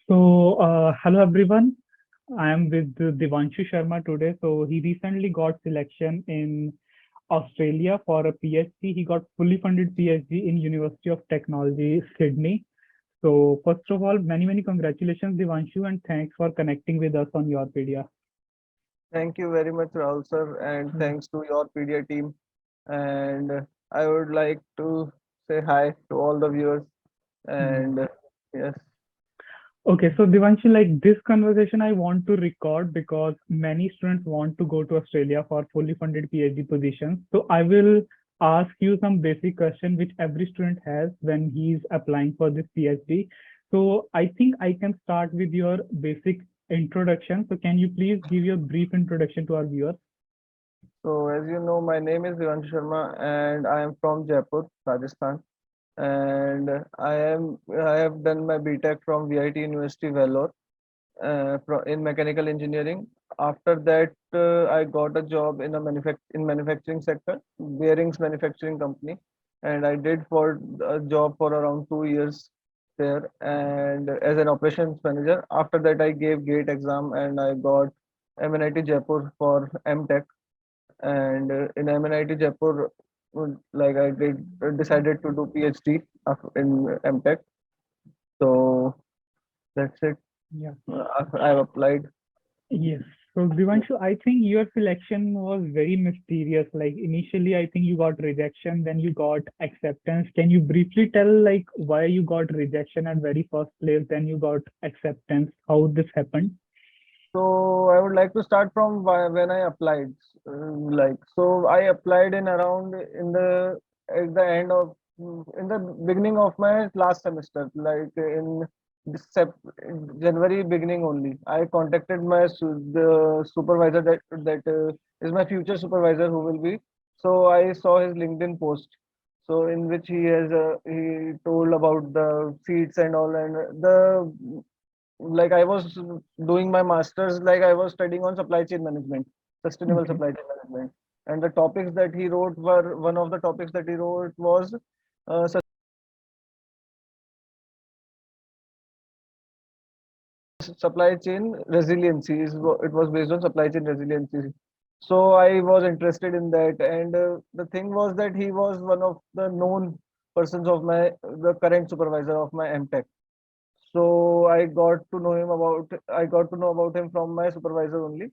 Hello everyone. I am with Divanshu Sharma today. So, he recently got selection in Australia for a PhD. He got fully funded PhD in University of Technology, Sydney. So, first of all, many congratulations, Divanshu, and thanks for connecting with us on YourPedia. Thank you very much, Rahul sir, and Hmm. thanks to your PDA team. And I would like to say hi to all the viewers. Yeah. And yes, Okay, so Divanshu, like this conversation, I want to record because many students want to go to Australia for fully funded PhD positions. So I will ask you some basic question which every student has when he's applying for this PhD. So I think I can start with your basic introduction. So can you please give your brief introduction to our viewers? so as you know, my name is Divanshu Sharma, and I am from Jaipur, Rajasthan. And I have done my BTech from VIT University, Vellore, in mechanical engineering. After that, I got a job in in manufacturing sector, bearings manufacturing company, and I did for a job for around 2 years there, and as an operations manager. After that, I gave GATE exam and I got MNIT Jaipur for MTech, and in MNIT Jaipur, like I did decided to do PhD in MTech. So that's it. Yeah. I've applied. Yes. So Divanshu, I think your selection was very mysterious. Like initially, I think you got rejection, then you got acceptance. Can you briefly tell like why you got rejection at very first place, then you got acceptance, how this happened? So I would like to start from when I applied. So I applied in around in the at the end of in the beginning of my last semester, like in January beginning only. I contacted the supervisor that is my future supervisor who will be. So I saw his LinkedIn post. So in which he told about the seats and all, and the like I was doing my master's, like I was studying on supply chain management, sustainable Okay. supply chain management. And the topics that he wrote were one of the topics that he wrote was supply chain resiliency. It was based on supply chain resiliency. So I was interested in that, and the thing was that he was one of the known persons of the current supervisor of my MTech. So I got to know about him from my supervisor only,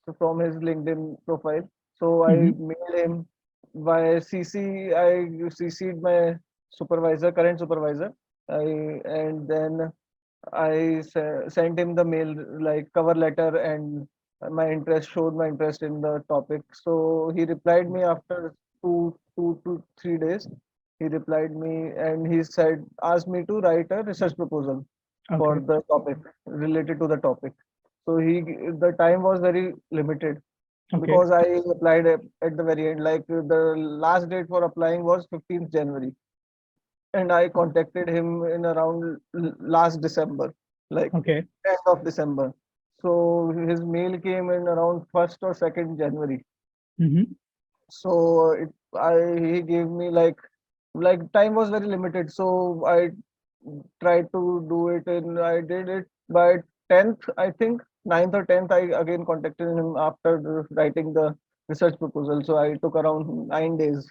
so from his LinkedIn profile. So I Mm-hmm. mailed him by CC. I CC'd my supervisor, current supervisor. And then sent him the mail, like cover letter, and showed my interest in the topic. So he replied me after 2 to 3 days. He replied me and he said, asked me to write a research proposal for Okay. the topic related to the topic. So the time was very limited Okay. because I applied at the very end. Like the last date for applying was 15th January, and I contacted him in around last December, like Okay. 10th of December. So his mail came in around 1st or 2nd January. Mm-hmm. So he gave me like time was very limited. So I tried to do it, and I did it by 10th, I think 9th or 10th. I again contacted him after writing the research proposal. So I took around 9 days,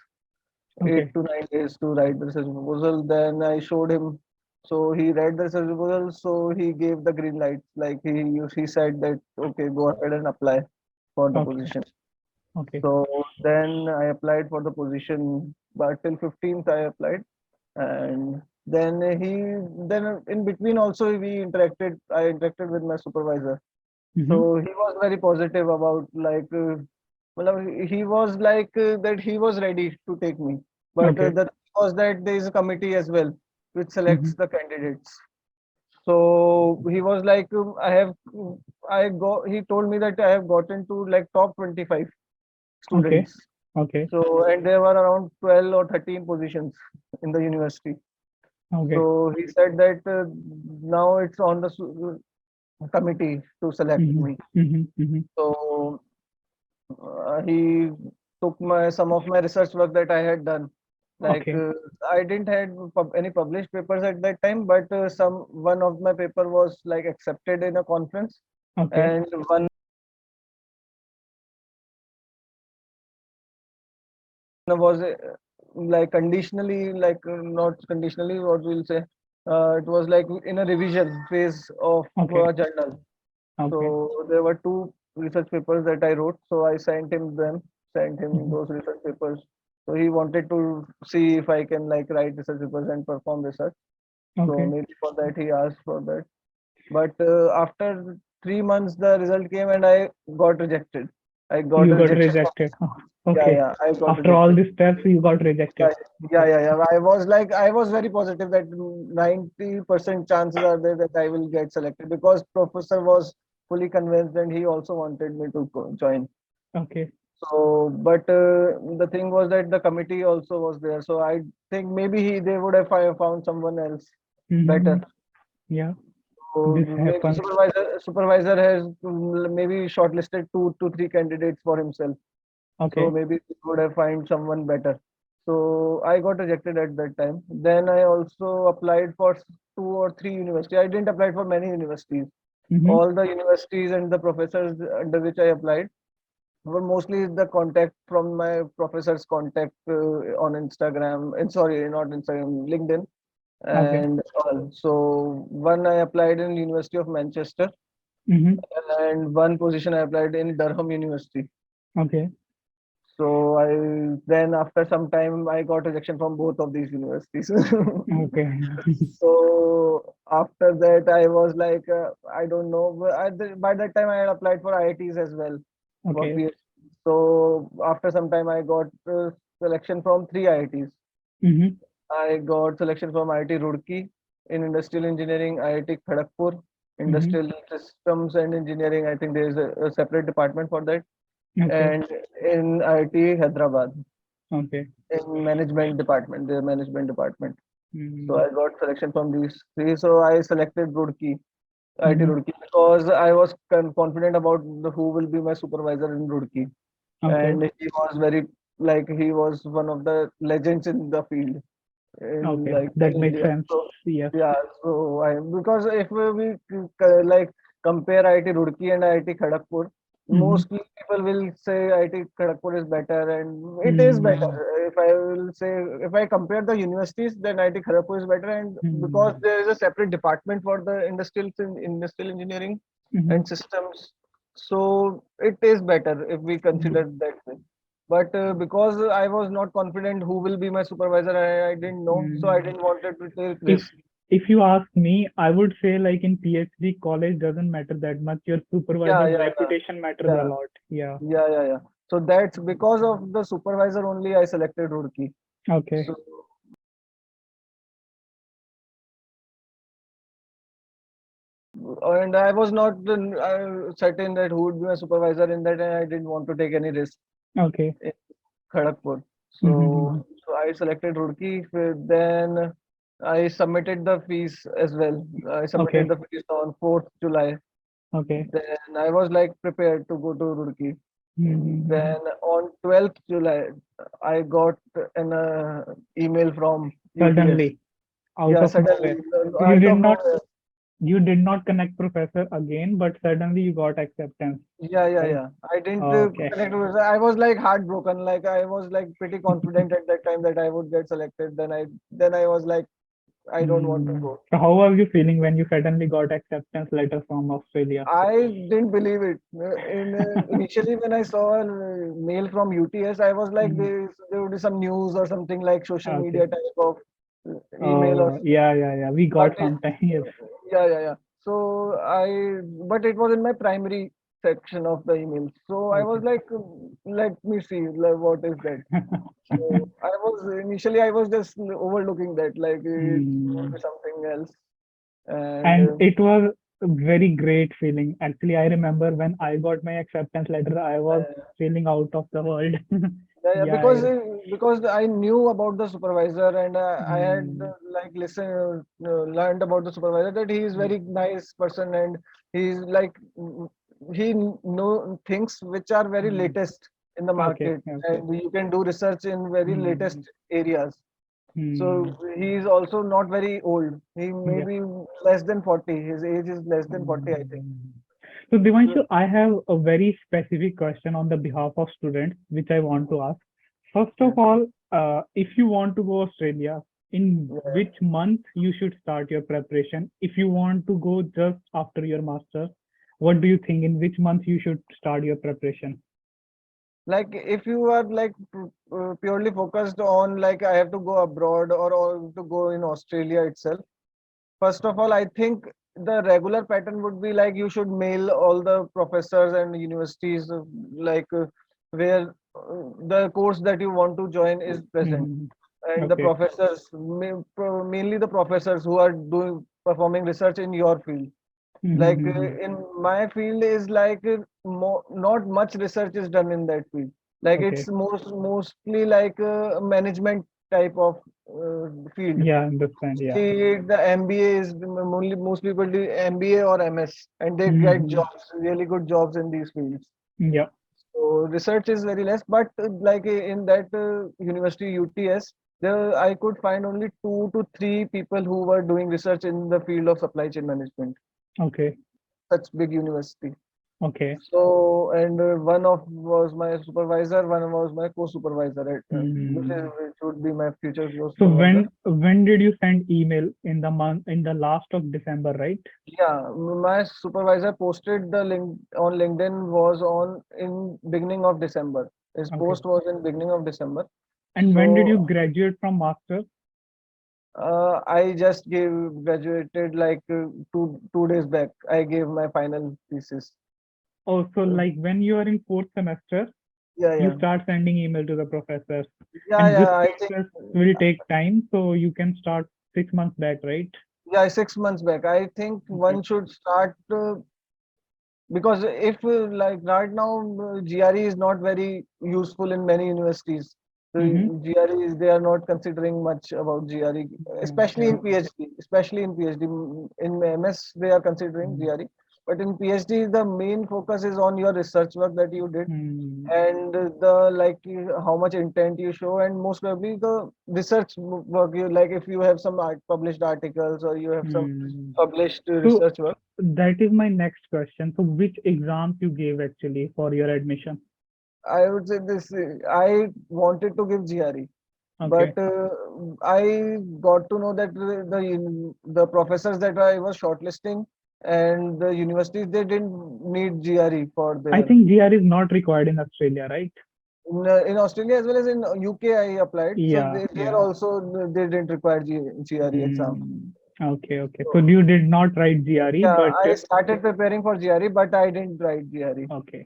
eight Okay. to 9 days to write the research proposal. Then I showed him. So he read the research proposal. So he gave the green light. Like he said that okay, go ahead and apply for the Okay. position. Okay. So then I applied for the position, but till 15th I applied, and then in between also we interacted. I interacted with my supervisor. Mm-hmm. So he was very positive about well, he was that he was ready to take me. But Okay. the thing was that there is a committee as well which Mm-hmm. selects the candidates. So he was like, he told me that I have gotten to like top 25 Okay. students. Okay. So, and there were around 12 or 13 positions in the university. Okay. So he said that now it's on the committee to select Mm-hmm. me. Mm-hmm. Mm-hmm. So he took my some of my research work that I had done. Like Okay. I didn't had any published papers at that time, but some one of my paper was like accepted in a conference, Okay. and one was like conditionally, like not conditionally, what we'll say, it was like in a revision phase of Okay. a journal. Okay. So there were two research papers that I wrote. So I sent him Mhm. those research papers. So he wanted to see if I can like write research papers and perform research. So Okay. maybe for that he asked for that. But after 3 months, the result came and I got rejected. I got You got rejection from, rejected. yeah, Okay. yeah, I got After all rejected. these steps, you got Yeah, rejected. yeah, Okay. yeah, yeah. I was very positive that 90% chances are there that I will get selected because professor was fully convinced and he also wanted me to join. Okay. So, but the thing was that the committee also was there. So I think maybe they would have found someone else better. Hmm. Yeah. So This maybe happens. supervisor has maybe shortlisted 2 to 3 candidates for himself. So Okay. maybe we would have find someone better. So I got rejected at that time. Then I also applied for 2 or 3 universities. I didn't apply for many universities. Hmm. All the universities and the professors under which I applied were mostly the contact from my professor's contact on Instagram. And sorry, not Instagram, LinkedIn Okay. and all. So one I applied in University of Manchester, Hmm. and one position I applied in Durham University. Okay. So I then after some time I got rejection from both of these universities. Okay. So after that I was like I don't know. But by that time I had applied for IITs as well for Okay. PhD. So after some time I got selection from 3 IITs. Hmm. I got selection from IIT Roorkee in industrial engineering, IIT Kharagpur Hmm. industrial systems and engineering. I think there is a separate department for that, Okay. and in IIT Hyderabad Okay. in management department, the management department. So Hmm. I got selection from these three. So I selected Roorkee, IIT Hmm. Roorkee, because I was confident about who will be my supervisor in Roorkee, Okay. and he was very like he was one of the legends in the field in Okay. like That makes India. sense. So Yes. yeah, so I because if we like compare IIT Roorkee and IIT Kharagpur, Hmm. mostly people will say IIT Kharagpur is better, and it is better. Hmm. If I will say if I compare the universities, then IIT Kharagpur is better, and because Hmm. there is a separate department for the industrial engineering Hmm. and systems, so it is better if we consider that way. But because I was not confident who will be my supervisor, I didn't know, so I Hmm. didn't wanted to take If risk. if you ask me, I would say like in PhD, college doesn't matter that much. Your Yeah, supervisor's yeah, yeah, reputation matters a yeah, lot. Yeah. yeah, yeah, yeah. So that's because of the supervisor only I selected Roorkee. Okay. So and I was not certain that who would be my supervisor in that, and I didn't want to take any risk Okay. in Kharagpur. Mm-hmm. So I selected Roorkee. Then I submitted the fees as well. I submitted Okay. the fees on 4th July. Okay. Then I was like prepared to go to Roorkee. Mm-hmm. Then on 12th July, I got an email from UTS. Suddenly, out Yeah, of suddenly, nowhere. You out did of not nowhere. you did not connect professor again, but suddenly you got acceptance, Yeah, yeah, right? yeah. I didn't Okay. connect with. I was like heartbroken. Like I was like pretty confident at that time that I would get selected. Then I was like, I don't want to Mm. go. So how were you feeling when you suddenly got acceptance letter from Australia? I didn't believe it. Initially, when I saw a mail from UTS, I was like, Mhm. there would be some news or something like social Okay. media type of email or Oh, yeah, yeah, yeah. We but got sometime. Yes. yeah, yeah, yeah. So but it was in my primary section of the email. So I was Okay. like, let me see, like, what is that? So I was just overlooking that, like it would Hmm. be something else. And And it was a very great feeling. Actually, I remember when I got my acceptance letter, I was uh, feeling out of the world. yeah, yeah, Yeah. I, because I knew about the supervisor and I had mm, like learned about the supervisor that he is very nice person and he's like he know things which are very mm, latest. in the Okay, market, okay. and you can do research in very latest Hmm. areas. So Hmm. he is also not very old. He may Yeah. be less than 40. His age is less than 40, I think. Hmm. So Divanshu, I have a very specific question on the behalf of students, which I want to ask. First Yeah, of all, if you want to go Australia, in yeah. which month you should start your preparation? If you want to go just after your master, what do you think? In which month you should start your preparation? Like if you are like purely focused on like I have to go abroad or to go in Australia itself. First of all, I think the regular pattern would be like you should mail all the professors and universities like where the course that you want to join is present, Hmm. and the Okay. professors, mainly the professors who are doing performing research in your field. Like Hmm. in my field is like not much research is done in that field. Like Okay. it's mostly like a management type of field. Yeah, understand. Yeah. See, the MBA is only most people do MBA or MS, and they get Hmm. jobs, really good jobs in these fields. Yeah. So research is very less, but like in that university UTS, there I could find only 2 to 3 people who were doing research in the field of supply chain management. Okay. Such big university. Okay. So, and one of was my supervisor, one was my co-supervisor, Hmm. which would be my future So co-supervisor. when did you send email in the month in the last of December, right? Yeah, my supervisor posted the link on LinkedIn was on in beginning of December. His Okay. post was in beginning of December. And when did So you graduate from master? I just graduated like 2 days back. I gave my final thesis. Also, Uh, like when you are in fourth semester, yeah, you yeah, start sending email to the professors, yeah, and this yeah. I think process will take time, so you can start 6 months back, right? yeah, 6 months back. I think Okay. one should start because if like right now GRE is not very useful in many universities. The Mm-hmm. GRE is they are not considering much about GRE, especially Yeah. in PhD. Especially in PhD, in MS they are considering GRE, but in PhD the main focus is on your research work that you did Mm-hmm. and the like how much intent you show, and most probably the research work you like if you have some published articles or you have some Hmm. published So research work. that is my next question. So which exams you gave actually for your admission? I would say this. I wanted to give GRE, Okay. but I got to know that the professors that I was shortlisting and the universities they didn't need GRE for I their. think GR is not required in Australia, right? In Australia as well as in UK, I applied. So Yeah, they there yeah. also they didn't require GRE exam. Hmm. Okay, okay. So So you did not write GRE, yeah, but I started preparing for GRE, but I didn't write GRE. okay.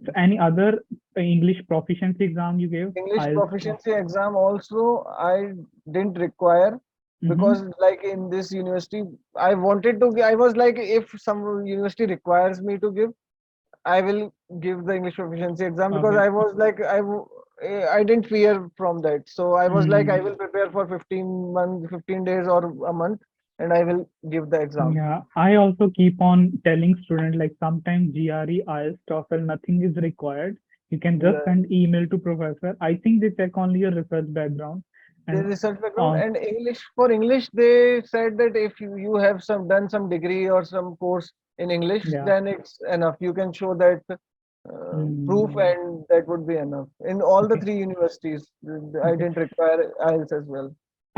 So any other English proficiency exam you gave? English IELTS. proficiency exam also I didn't require Mm-hmm. because like in this university I wanted to I was like if some university requires me to give I will give the English proficiency exam because Okay. I was like I didn't fear from that, so I was like I Mm. will prepare for 15 days or a month and I will give the exam. Yeah, I also keep on telling students like sometimes GRE, IELTS, TOEFL, nothing is required. You can just Yeah. send email to professor. I think they check only your research background The and research background uh, and English for English they said that if you have some done some degree or some course in English yeah. then it's enough, you can show that proof Mm. and that would be enough in all the Okay. 3 universities. I Okay. didn't require IELTS as well.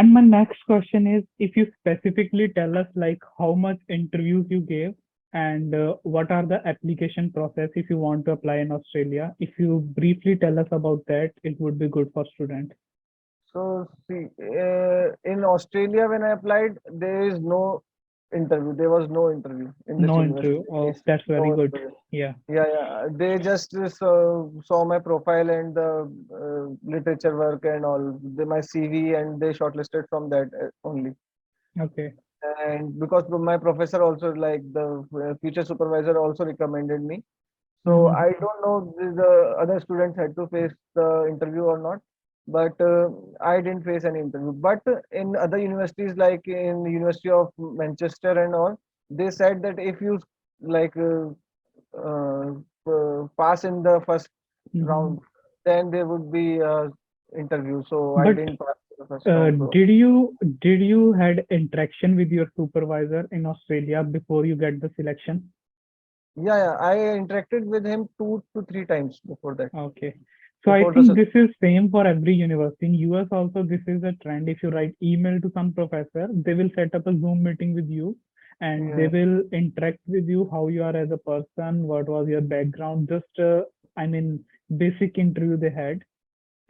And my next question is if you specifically tell us like how much interviews you gave and what are the application process if you want to apply in Australia. If you briefly tell us about that, it would be good for students. So see, in Australia when I applied, there is no interview. There was no interview in this No university interview. at Oh, least. that's very No good. interview. Yeah. Yeah, yeah. They just saw my profile and the literature work and all, my CV, and they shortlisted from that only. Okay. And because my professor also, like the future supervisor, also recommended me. So Mhm. I don't know the other students had to face the interview or not, but I didn't face any interview. But in other universities, like in the University of Manchester and all, they said that if you like uh, pass in the first Mhm. round, then there would be a interview. So I But didn't pass the first round. So did you had interaction with your supervisor in Australia before you get the selection? yeah, yeah, I interacted with him 2 to 3 times before that, Okay. So I before the think this is same for every university. In US also this is a trend. If you write email to some professor, they will set up a Zoom meeting with you and they yeah, will interact with you, how you are as a person, what was your background, just I mean basic interview they had.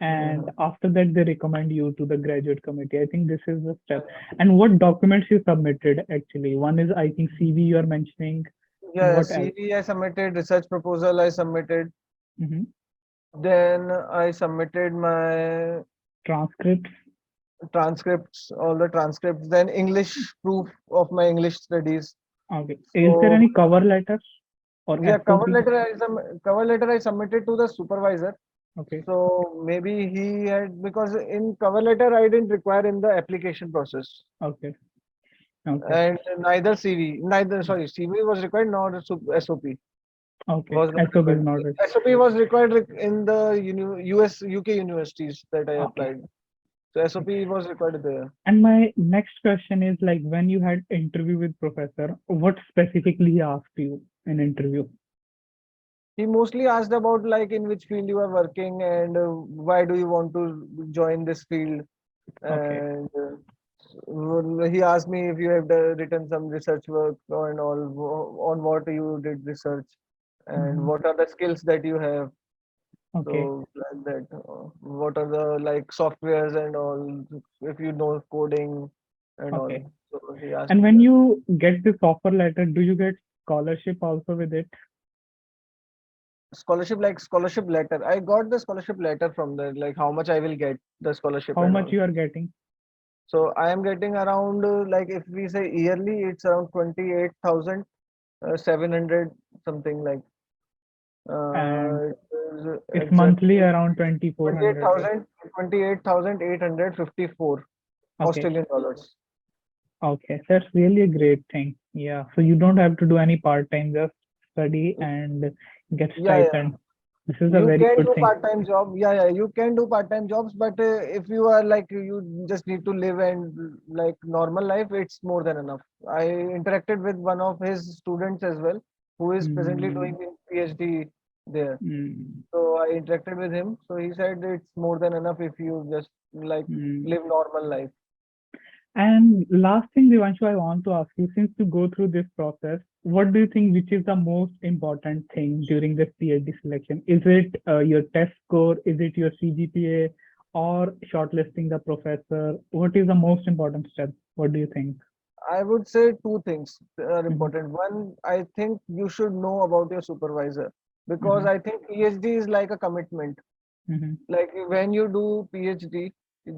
yeah, And after that they recommend you to the graduate committee. I think this is the step. And what documents you submitted actually? One is I think CV you are mentioning, and yeah, yeah. what else? CV I submitted, research proposal I submitted. Hmm. Then I submitted my Transcripts. transcripts, all the transcripts. Then English proof of my English studies. Okay. Is there So any cover letters or yeah, SOP? cover letter I submitted to the supervisor. Okay. So maybe he had, because in cover letter I didn't require in the application process, Okay. Okay. and neither CV, neither sorry, CV was required, nor the SOP Okay. was not SOP is required. not it. SOP was required in the US UK universities that I Okay. applied. So SOP was required there. And my next question is like when you had interview with professor, what specifically he asked you in interview? He mostly asked about like in which field you are working and why do you want to join this field, Okay. and he asked me if you have written some research work and all, on what you did research and Hmm. what are the skills that you have. Okay. So like that, what are the like softwares and all, if you know coding and Okay. all. So he asked And me when that. you get this offer letter, do you get scholarship also with it? Scholarship letter. I got the scholarship letter from there, like how much I will get the scholarship How and much all. you are getting? So I am getting around like if we say yearly, it's around 28,000 700 something like And it is it's monthly exactly around 2400, right? 28,854 Okay. Australian dollars. Okay. That's really a great thing. Yeah. So you don't have to do any part-time, just study and get Yeah, yeah. stipend. This is a You very can good do thing. part-time job. Yeah, yeah. You can do part-time jobs, but if you are like you just need to live and like normal life, it's more than enough. I interacted with one of his students as well, who is presently Mm, doing his PhD there. mm, So I interacted with him. So he said it's more than enough if you just like mm. live normal life. And last thing, Devanshu, I want to ask you, since you go through this process, what do you think which is the most important thing during this PhD selection? Is it your test score? Is it your CGPA or shortlisting the professor? What is the most important step? What do you think? I would say two things are Hmm. important. One, I think you should know about your supervisor, because Hmm. I think PhD is like a commitment. Hmm. Like when you do PhD,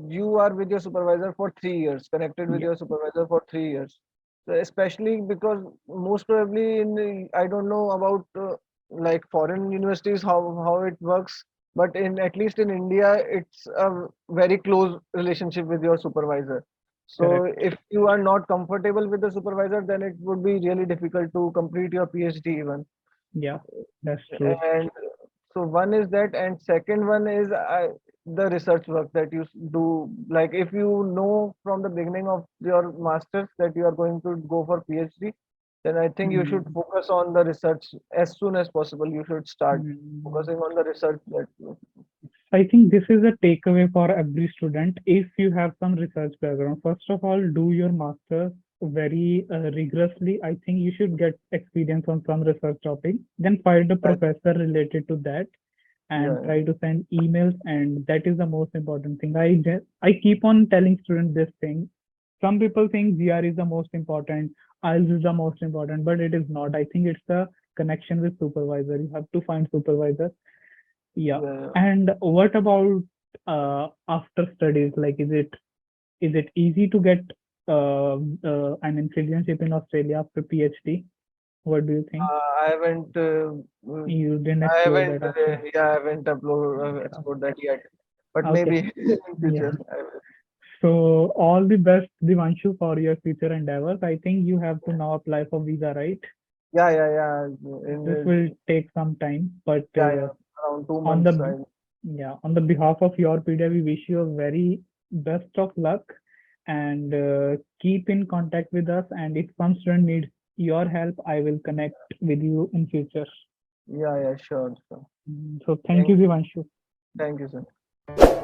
you are with your supervisor for 3 years, connected with Yeah, your supervisor for 3 years. So especially because most probably I don't know about like foreign universities how it works, but in at least in India, it's a very close relationship with your supervisor. So correct. if you are not comfortable with the supervisor, then it would be really difficult to complete your PhD even. Yeah, that's true. And so one is that, and second one is the research work that you do. Like if you know from the beginning of your masters that you are going to go for PhD, then I think you should Mm. focus on the research as soon as possible. You should start Mm. focusing on the research that. I think this is a takeaway for every student. If you have some research background, first of all, do your master's very rigorously. I think you should get experience on some research topic. Then find a Yeah, professor related to that and yeah, try to send emails. And that is the most important thing. I keep on telling students this thing. Some people think GR is the most important, IELTS is the most important, but it is not. I think it's the connection with supervisor. You have to find supervisor. Yeah. yeah. And what about after studies? Like, is it easy to get I mean citizenship in Australia after PhD? What do you think? I haven't. You didn't I explore haven't. that after. Yeah, I haven't Yeah. explored that yet. But Okay. maybe in Yeah. future I will. So all the best, Divanshu, for your future endeavors. I think you have to now apply for visa, right? Yeah, yeah, yeah. This will take some time, but Yeah, yeah. Around two on months. the Yeah, on the behalf of YourPedia, we wish you a very best of luck and keep in contact with us. And if some student needs your help, I will connect with you in future. Yeah, yeah, sure, sure. So thank you, Thank you. Divanshu. Thank you, sir.